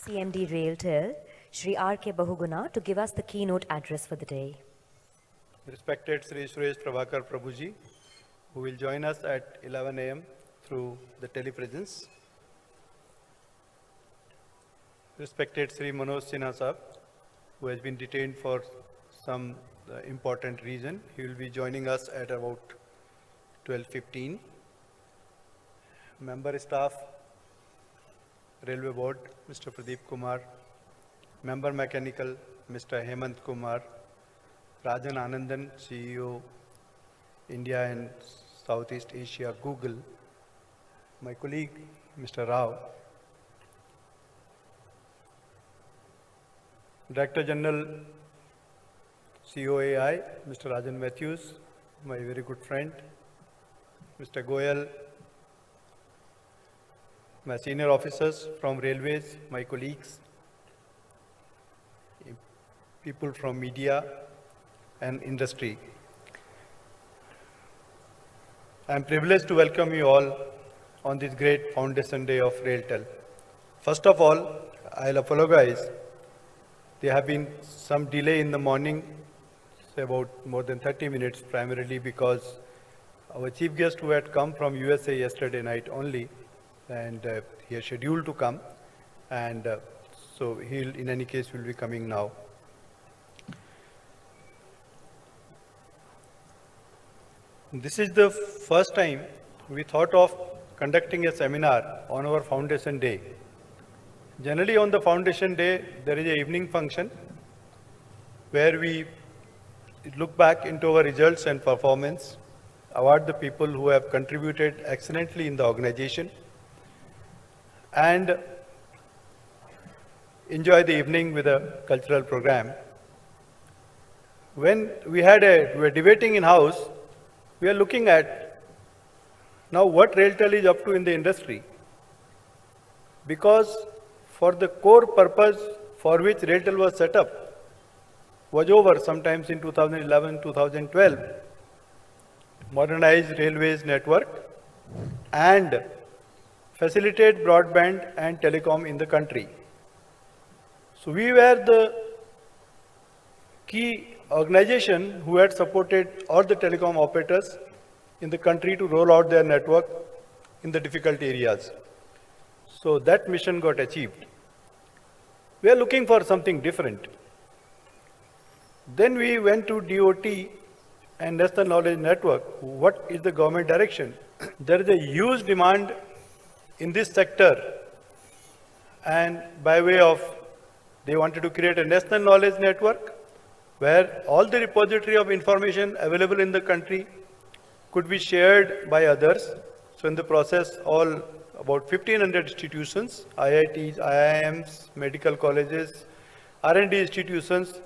CMD RailTel, Shri R.K. Bahuguna, to give us the keynote address for the day. Respected Sri Suresh Prabhakar Prabhuji, who will join us at 11 a.m. through the telepresence. Respected Sri Manoj Sinha Sahab, who has been detained for some important reason. He will be joining us at about 12:15. Member staff, Railway Board, Mr. Pradeep Kumar, Member Mechanical, Mr. Hemant Kumar, Rajan Anandan, CEO, India and Southeast Asia, Google, my colleague, Mr. Rao, Director General, COAI, Mr. Rajan Matthews, my very good friend, Mr. Goyal, my senior officers from railways, my colleagues, people from media and industry. I am privileged to welcome you all on this great Foundation Day of RailTel. First of all, I'll apologize. There have been some delay in the morning, say about more than 30 minutes, primarily because our chief guest who had come from USA yesterday night only, and he is scheduled to come, and so he'll in any case will be coming now. This is the first time we thought of conducting a seminar on our Foundation Day. Generally on the Foundation Day, there is an evening function where we look back into our results and performance, award the people who have contributed excellently in the organization, and enjoy the evening with a cultural program. When we were debating in house, we are looking at now what RailTel is up to in the industry. Because for the core purpose for which RailTel was set up was over sometimes in 2011, 2012, modernize railways network and facilitate broadband and telecom in the country. So we were the key organization who had supported all the telecom operators in the country to roll out their network in the difficult areas. So that mission got achieved. We are looking for something different. Then we went to DOT and National Knowledge Network. What is the government direction? There is a huge demand in this sector, and by way of, they wanted to create a national knowledge network where all the repository of information available in the country could be shared by others. So in the process, all about 1,500 institutions, IITs, IIMs, medical colleges, R&D institutions,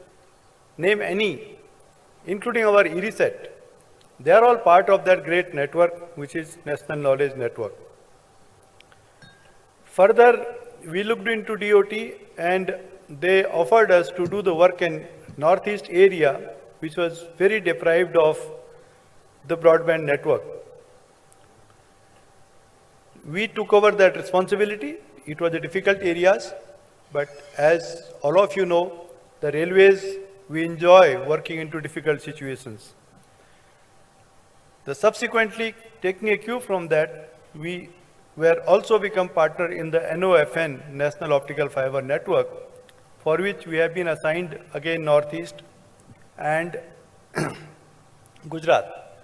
name any, including our ERISET, they are all part of that great network, which is National Knowledge Network. Further, we looked into DOT and they offered us to do the work in Northeast area, which was very deprived of the broadband network. We took over that responsibility. It was a difficult areas, but as all of you know, the railways, we enjoy working into difficult situations. Subsequently, taking a cue from that, we were also become partner in the NOFN, National Optical Fiber Network, for which we have been assigned again Northeast and Gujarat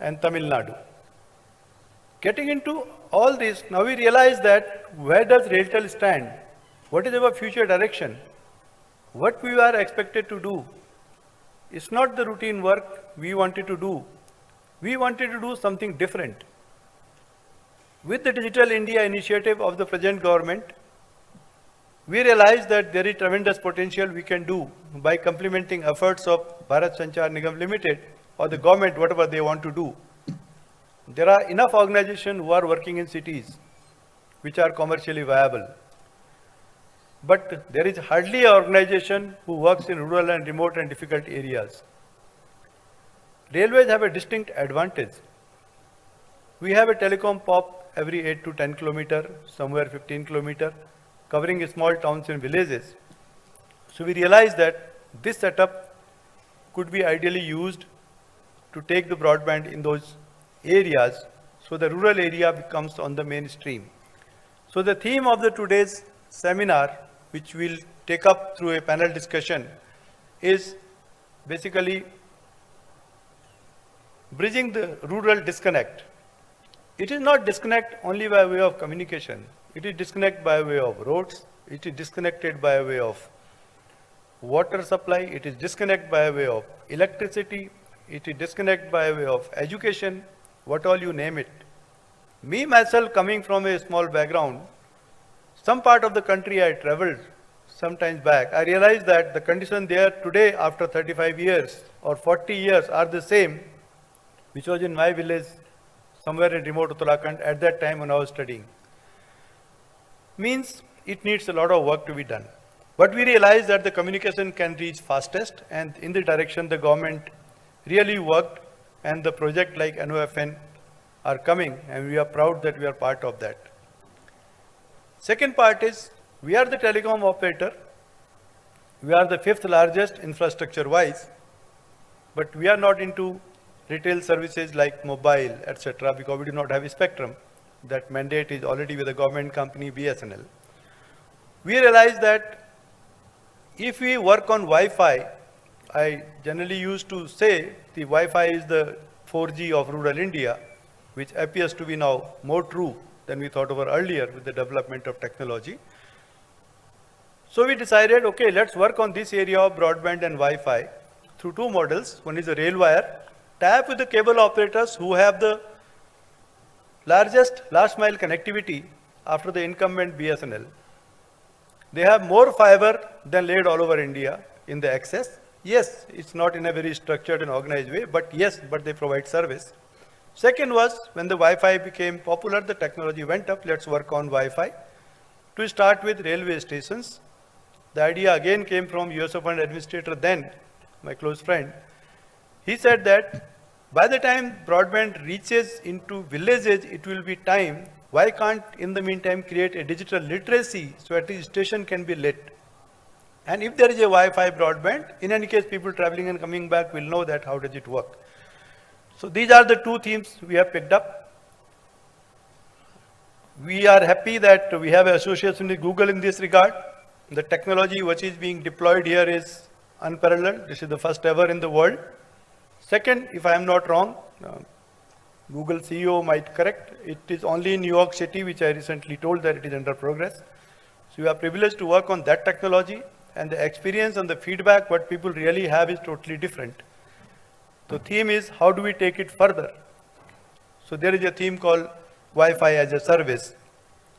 and Tamil Nadu. Getting into all this, now we realize that where does RailTel stand? What is our future direction? What we are expected to do? It's not the routine work we wanted to do. We wanted to do something different. With the Digital India initiative of the present government, we realized that there is tremendous potential we can do by complementing efforts of Bharat Sanchar Nigam Limited or the government, whatever they want to do. There are enough organizations who are working in cities which are commercially viable. But there is hardly an organization who works in rural and remote and difficult areas. Railways have a distinct advantage. We have a telecom POP every 8 to 10 kilometers, somewhere 15 kilometers, covering small towns and villages. So we realized that this setup could be ideally used to take the broadband in those areas, so the rural area becomes on the mainstream. So the theme of the today's seminar, which we'll take up through a panel discussion, is basically bridging the rural disconnect. It is not disconnect only by way of communication. It is disconnect by way of roads. It is disconnected by way of water supply. It is disconnect by way of electricity. It is disconnect by way of education, what all you name it. Me, myself, coming from a small background, some part of the country I traveled sometimes back, I realized that the condition there today after 35 years or 40 years are the same, which was in my village somewhere in remote Uttarakhand at that time when I was studying. Means it needs a lot of work to be done. But we realized that the communication can reach fastest, and in the direction the government really worked, and the project like NOFN are coming, and we are proud that we are part of that. Second part is, we are the telecom operator. We are the 5th largest infrastructure wise, but we are not into retail services like mobile, etc., because we do not have a spectrum. That mandate is already with the government company BSNL. We realize that if we work on Wi-Fi, I generally used to say the Wi-Fi is the 4G of rural India, which appears to be now more true than we thought over earlier with the development of technology. So we decided, okay, let's work on this area of broadband and Wi-Fi through two models. One is a rail wire, tap with the cable operators who have the largest last mile connectivity after the incumbent BSNL. They have more fiber than laid all over India in the access. Yes, it's not in a very structured and organized way, but yes, but they provide service. Second was, when the Wi-Fi became popular, the technology went up, let's work on Wi-Fi. To start with railway stations, the idea again came from US Fund administrator then, my close friend. He said that by the time broadband reaches into villages, it will be time. Why can't, in the meantime, create a digital literacy so at least station can be lit? And if there is a Wi-Fi broadband, in any case, people traveling and coming back will know that how does it work. So these are the two themes we have picked up. We are happy that we have association with Google in this regard. The technology which is being deployed here is unparalleled. This is the first ever in the world. Second, if I am not wrong, Google CEO might correct, it is only in New York City, which I recently told that it is under progress. So we are privileged to work on that technology, and the experience and the feedback what people really have is totally different. The theme is, how do we take it further? So there is a theme called Wi-Fi as a service.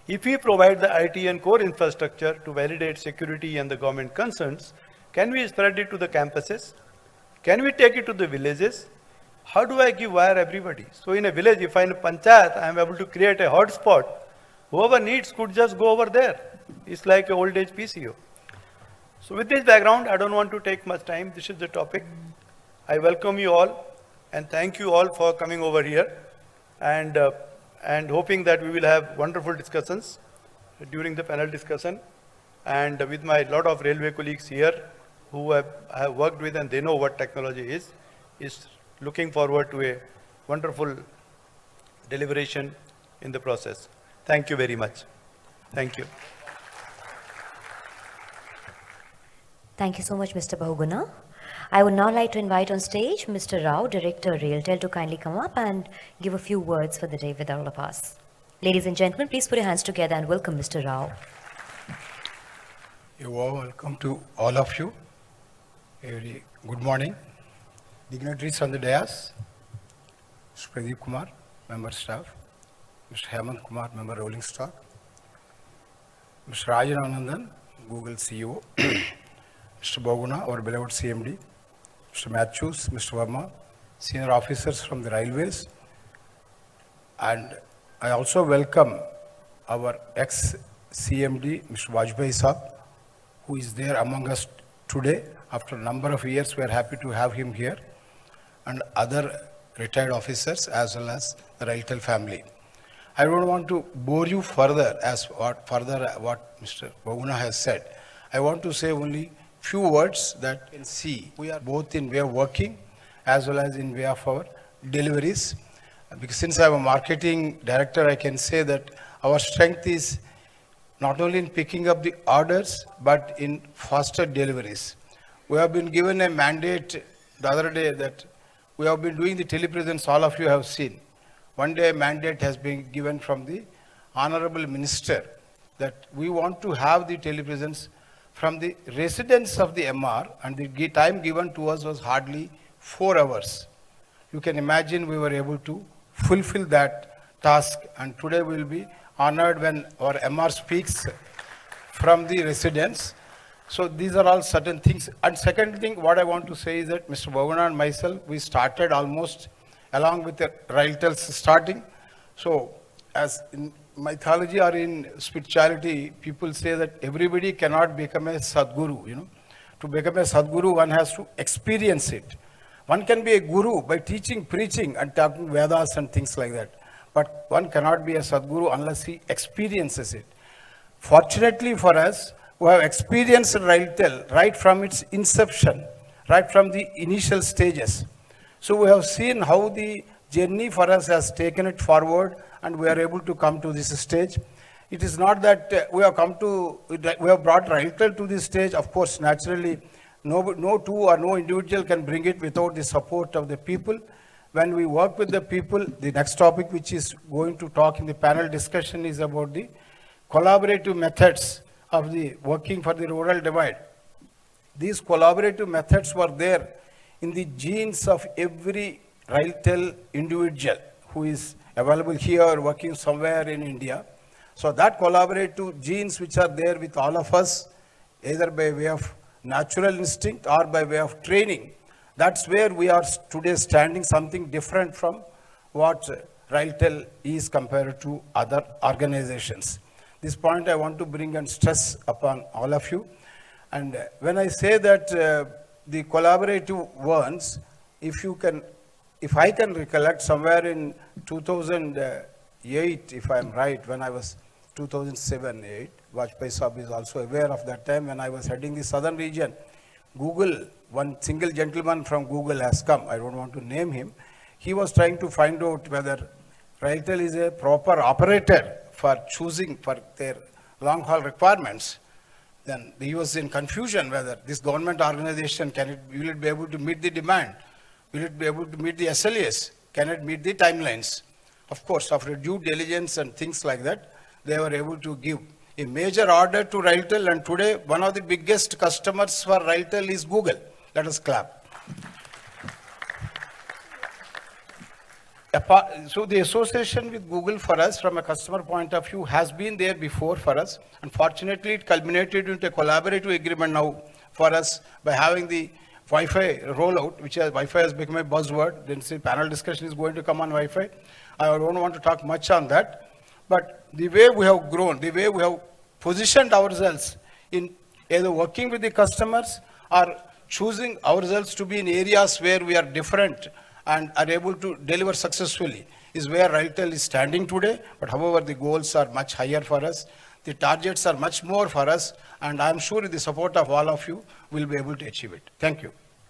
If we provide the IT and core infrastructure to validate security and the government concerns, can we spread it to the campuses? Can we take it to the villages? How do I give wire everybody? So in a village, if I'm in a panchayat, I am able to create a hotspot. Whoever needs could just go over there. It's like an old age PCO. So with this background, I don't want to take much time. This is the topic. I welcome you all and thank you all for coming over here, and hoping that we will have wonderful discussions during the panel discussion, and with my lot of railway colleagues here who I have worked with and they know what technology is looking forward to a wonderful deliberation in the process. Thank you very much. Thank you. Thank you so much, Mr. Bahuguna. I would now like to invite on stage Mr. Rao, Director RailTel, to kindly come up and give a few words for the day with all of us. Ladies and gentlemen, please put your hands together and welcome Mr. Rao. You are welcome to all of you. Very good morning. Dignitaries on the dais, Mr. Pradeep Kumar, member staff, Mr. Hemant Kumar, member rolling stock, Mr. Rajan Anandan, Google CEO, Mr. Bahuguna, our beloved CMD, Mr. Matthews, Mr. Verma, senior officers from the railways, and I also welcome our ex-CMD, Mr. Vajpayee Saab, who is there among us today. After a number of years, we are happy to have him here, and other retired officers as well as the RailTel family. I don't want to bore you further what Mr. Bahuguna has said. I want to say only few words that you can see. We are both in way of working as well as in way of our deliveries. Because since I am a marketing director, I can say that our strength is not only in picking up the orders, but in faster deliveries. We have been given a mandate the other day that we have been doing the telepresence, all of you have seen. One day a mandate has been given from the Honorable Minister that we want to have the telepresence from the residents of the MR, and the time given to us was hardly 4 hours. You can imagine we were able to fulfill that task, and today we will be honored when our MR speaks from the residents. So these are all certain things. And second thing, what I want to say is that Mr. Bahuguna and myself, we started almost along with the RailTel's starting. So as in mythology or in spirituality, people say that everybody cannot become a Sadguru, you know. To become a Sadguru, one has to experience it. One can be a guru by teaching, preaching, and talking Vedas and things like that. But one cannot be a Sadguru unless he experiences it. Fortunately for us, we have experienced RailTel right from its inception, right from the initial stages. So we have seen how the journey for us has taken it forward, and we are able to come to this stage. It is not that we have brought RailTel to this stage. Of course, naturally, no two or no individual can bring it without the support of the people. When we work with the people, the next topic which is going to talk in the panel discussion is about the collaborative methods of the working for the rural divide. These collaborative methods were there in the genes of every RailTel individual who is available here or working somewhere in India. So that collaborative genes which are there with all of us, either by way of natural instinct or by way of training, that's where we are today standing, something different from what RailTel is compared to other organizations. This point I want to bring and stress upon all of you. And when I say that the collaborative ones, if I can recollect somewhere in 2008, if I'm right, when I was 2007-8, Vajpayee Saab is also aware of that time when I was heading the southern region. Google, one single gentleman from Google has come, I don't want to name him. He was trying to find out whether RailTel is a proper operator for choosing for their long haul requirements. Then he was in confusion whether this government organization, will it be able to meet the demand? Will it be able to meet the SLAs? Can it meet the timelines? Of course, after due diligence and things like that, they were able to give a major order to RailTel, and today one of the biggest customers for RailTel is Google. Let us clap. So the association with Google for us from a customer point of view has been there before for us. Unfortunately, it culminated into a collaborative agreement now for us by having the Wi-Fi rollout, which Wi-Fi has become a buzzword. Then see, panel discussion is going to come on Wi-Fi. I don't want to talk much on that. But the way we have grown, the way we have positioned ourselves in either working with the customers or choosing ourselves to be in areas where we are different and are able to deliver successfully is where RailTel is standing today. But however, the goals are much higher for us. The targets are much more for us. And I'm sure with the support of all of you, we'll be able to achieve it. Thank you.